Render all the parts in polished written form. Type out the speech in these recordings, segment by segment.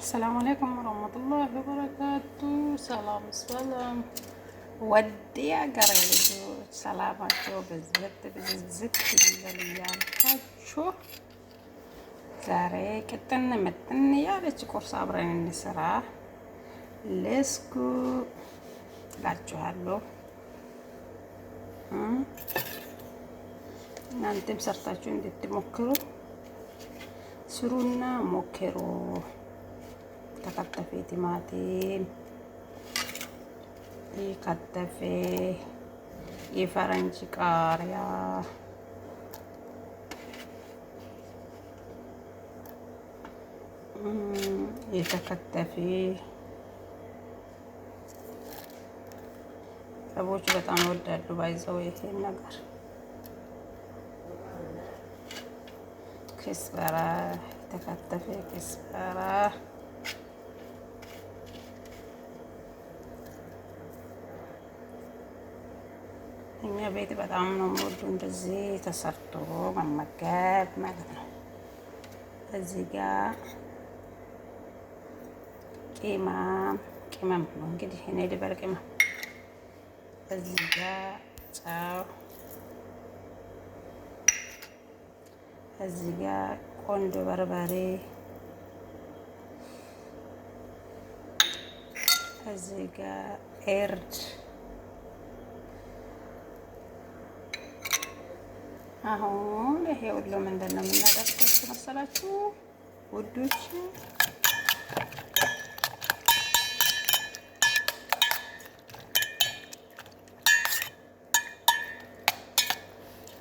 السلام عليكم ورحمة الله وبركاته. ሰላም ወድ ያገሬ ልጆች ሰላማቸው ብዝት ይበል እያልኳችሁ ዛሬ ቅጥን ምጥን ያለች ቁርስ አብረን እንስራ ለስኩ እላችኋለሁ። እናንተም ሰርታችሁ እንድትሞክሩ ስሩና ሞክሩ። ተከተፈ ቲማቲም፣ የከተፈ የፈረንጅ ቃሪያ፣ የተከተፈ ሰዎች በጣም ወዳሉ ባይዘው ይሄን ነገር ክስበራ፣ የተከተፈ ክስበራ እኛ ቤት በጣም ነው የምወዱ እንደዚህ ተሰርቶ መመገብ ማለት ነው። እዚህ ጋር ቅመም ነው እንግዲህ እኔ ልበል ቅመም። እዚህ ጋር ጨው፣ እዚህ ጋር ቆንጆ በርበሬ፣ እዚህ ጋር ኤርድ። አሁን ይሄ ሁሉ ምንድን ነው የምናደርገው መሰላችሁ ውዶች?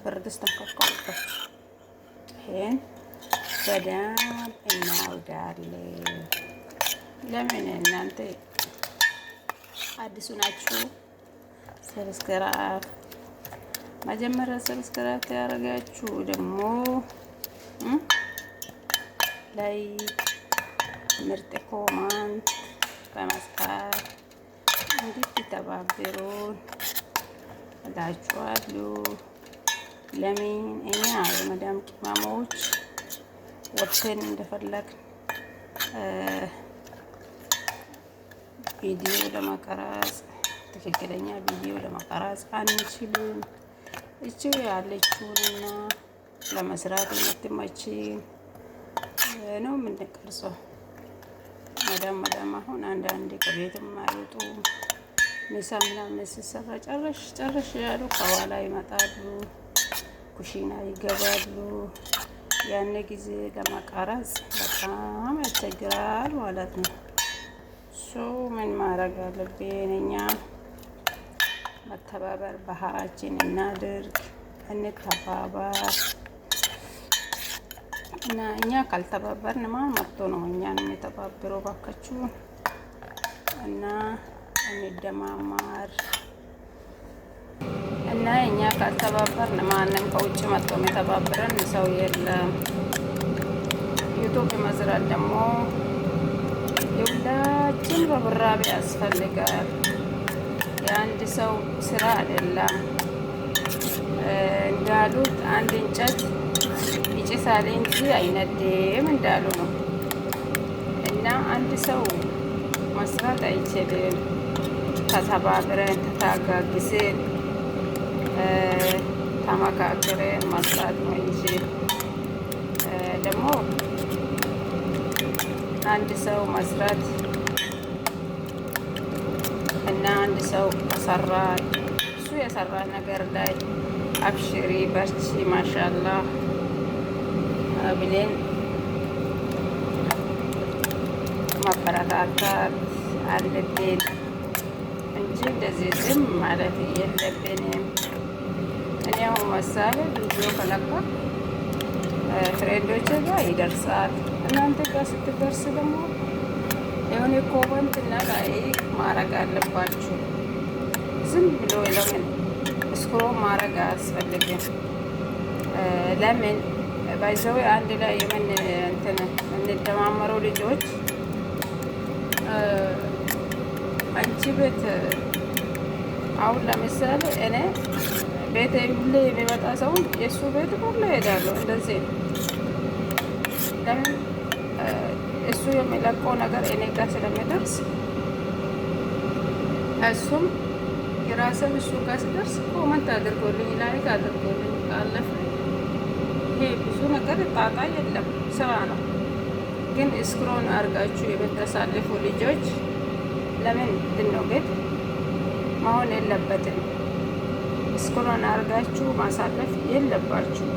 ብርድ ስተንከፍከውበት ይሄን በደንብ እናውዳለን። ለምን እናንተ አዲሱ ናችሁ? ሰብስክራይብ መጀመሪያ ሰብስክራይብ ያደረጋችሁ ደግሞ ላይክ፣ ምርጥ ኮሜንት በመስጠት እንድትተባበሩን እላችኋለሁ። ለምን እኛ የመዳም ቅመሞች ወጥተን እንደፈለግን ቪዲዮ ለመቀረጽ ትክክለኛ ቪዲዮ ለመቀረጽ አንችልም። እቺው ያለችውንና ለመስራት የምትመችን ነው የምንቀርጸው። መዳም አሁን አንዳንዴ ከቤትም አይወጡ ምሳ ምናምን ሲሰራ ጨረሽ ያሉ ከኋላ ይመጣሉ፣ ኩሽና ይገባሉ። ያን ጊዜ ለመቀረጽ በጣም ያስቸግራል ማለት ነው። ምን ማድረግ አለብን? እኛ መተባበር ባህራችን እናድርግ፣ እንተባበር እና እኛ ካልተባበርን ማን መጥቶ ነው እኛን የሚተባበረው? ባካችሁ እና እንደማማር እና እኛ ካልተባበርን ማንም ከውጭ መጥቶ የሚተባበረን ሰው የለም። ዩቱብ መስራት ደግሞ የሁላችን ርብራቤ ያስፈልጋል። የአንድ ሰው ስራ አይደለም። እንዳሉት አንድ እንጨት ይጭሳል እንጂ አይነድም እንዳሉ ነው። እና አንድ ሰው መስራት አይችልም። ተተባብረን ተታጋግዘን ተመካክረን መስራት ነው እንጂ ደግሞ አንድ ሰው መስራት እና አንድ ሰው ከሰራ እሱ የሰራ ነገር ላይ አብሽሪ በርቺ ማሻአላህ ብለን ማበረታታት አለብን እንጂ እንደዚህ ዝም ማለት የለብንም። እኔ አሁን ምሳሌ ቪዲዮ ከለቀኩ ፍሬንዶቼ ጋር ይደርሳል። እናንተ ጋር ስትደርስ ደግሞ የሆነ ኮመንት እና ላይክ ማድረግ አለባችሁ። ዝም ብሎ ለምን ስክሮል ማድረግ አያስፈልግም። ለምን ባይዘው አንድ ላይ የምንደማመረው ልጆች አንቺ ቤት አሁን ለምሳሌ እኔ ቤት ሁሌ የሚመጣ ሰው የእሱ ቤት ሁሌ እሄዳለሁ። እንደዚህ ለምን እሱ የሚለቀው ነገር እኔ ጋር ስለሚደርስ እሱም የራስን እሱ ጋር ሲደርስ ኮመንት አድርጎልኝ ላይክ አድርጎልኝ ካለፈ ይሄ ብዙ ነገር ጣጣ የለም፣ ስራ ነው። ግን ስክሮን አድርጋችሁ የምታሳልፉ ልጆች ለምን ነው ግን መሆን የለበትም። ስክሮን አድርጋችሁ ማሳለፍ የለባችሁ፣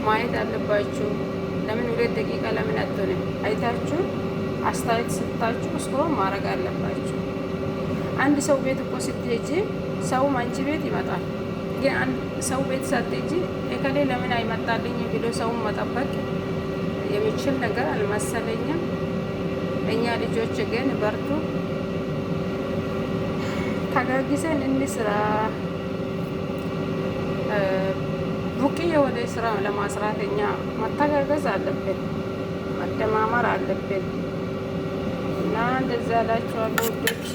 ማየት አለባችሁ። ለምን 2 ደቂቃ ለምን አትሆንም? አይታችሁ አስተያየት ስታችሁ ስክሮን ማድረግ አለባችሁ። አንድ ሰው ቤት እኮ ስትሄጂ ሰውም አንቺ ቤት ይመጣል። ግን አንድ ሰው ቤት ሳትሄጂ እከሌ ለምን አይመጣልኝ ብሎ ሰውን መጠበቅ የሚችል ነገር አልመሰለኝም። እኛ ልጆች ግን በርቱ፣ ተጋግዘን እንስራ። ሩቅ የሆነ ስራ ለማስራት እኛ መተጋገዝ አለብን፣ መደማመር አለብን። እና እንደዛ ያላችኋለሁ ውዶች።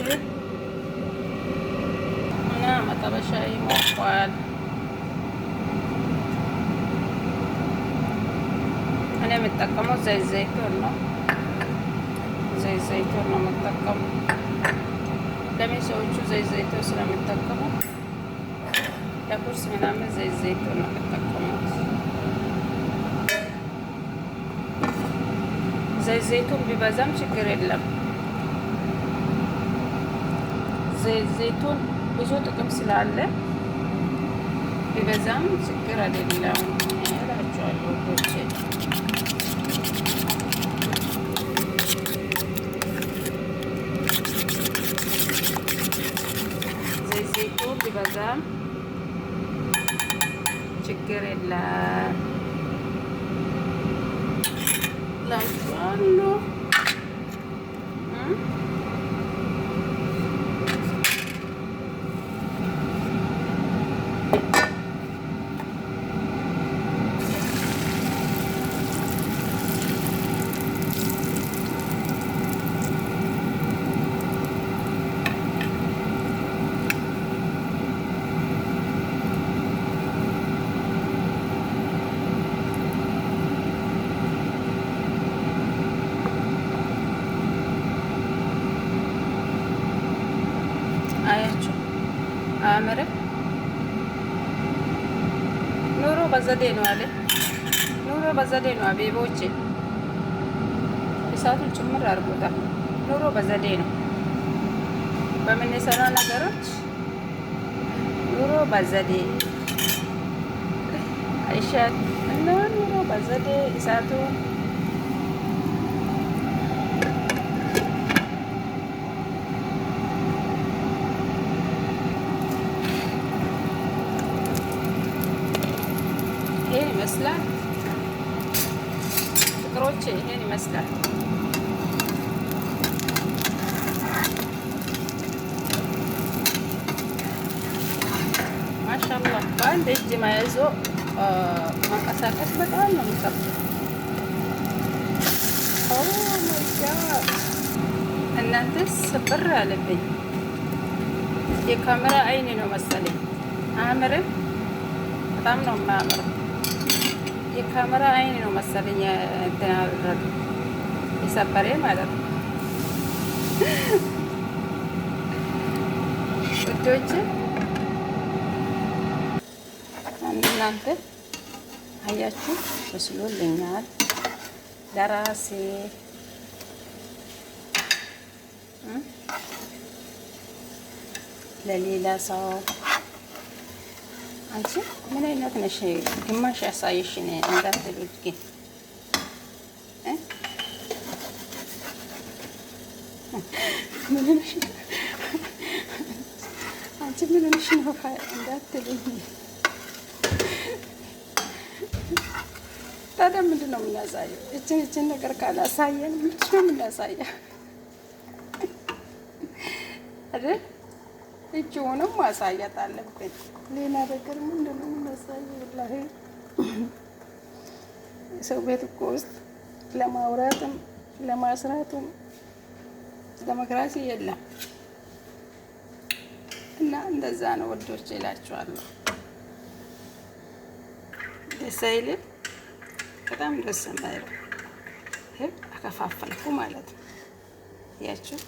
እና መጠበሻ ይሞቋል። እኔ የምጠቀመው ዘይት ዘይቱን ነው። ዘይት ዘይቱን ነው የምጠቀመው። ለምን ሰዎቹ ዘይት ዘይቱን ስለምጠቀሙ ለቁርስ ምናምን ዘይት ዘይቱን ነው የምጠቀሙት። ዘይት ዘይቱን ቢበዛም ችግር የለም። ዘይት ዘይቱን ብዙ ጥቅም ስላለ ቢበዛም ችግር አይደለም እላችኋለሁ ውዶቼ። ዘይት ዘይቱን ቢበዛም ችግር የለም እላችኋለሁ። አያችሁ አያምርም? ኑሮ በዘዴ ነው አለ። ኑሮ በዘዴ ነው አቤቦቼ። እሳቱን ጭምር አድርጎታል። ኑሮ በዘዴ ነው በምንሰራ ነገሮች። ኑሮ በዘዴ አይሻል እና ኑሮ በዘዴ እሳቱን ይሄን ይመስላል ፍቅሮቼ፣ ይሄን ይመስላል። ማሻአላህ በአንድ እጅ መያዞ መንቀሳቀስ በጣም ነው የሚከብደው። ኦ ማይ ጋድ እናንተ ስብር አለብኝ። የካሜራ አይን ነው መሰለኝ። አያምርም? በጣም ነው የማያምረው። የካሜራ አይን ነው መሰለኝ እንትን አደረገ የሰበሬ ማለት ነው። ውዶች እናንተ አያችሁ በስሎልኛል። ለራሴ ለሌላ ሰው አንቺ ምን አይነት ነሽ? ግማሽ ያሳየሽ እንዳትሉት ግን ምን ነሽ አንቺ ምን ነሽ ነው እንዳትሉኝ። ታዲያ ምንድን ነው የምናሳየው? እችን ነገር ካላሳየን ምንድን ነው የምናሳየው አይደል? እጅውንም ማሳየት አለብን። ሌላ ነገር ምንድን ነው የምናሳየው? ወላሂ ሰው ቤት እኮ ውስጥ ለማውራትም ለማስራትም ዲሞክራሲ የለም እና እንደዛ ነው ወዶች ይላችኋለሁ። ደስ አይልም? በጣም ደስ የማይለው ከፋፈልኩ ማለት ነው። ያችሁ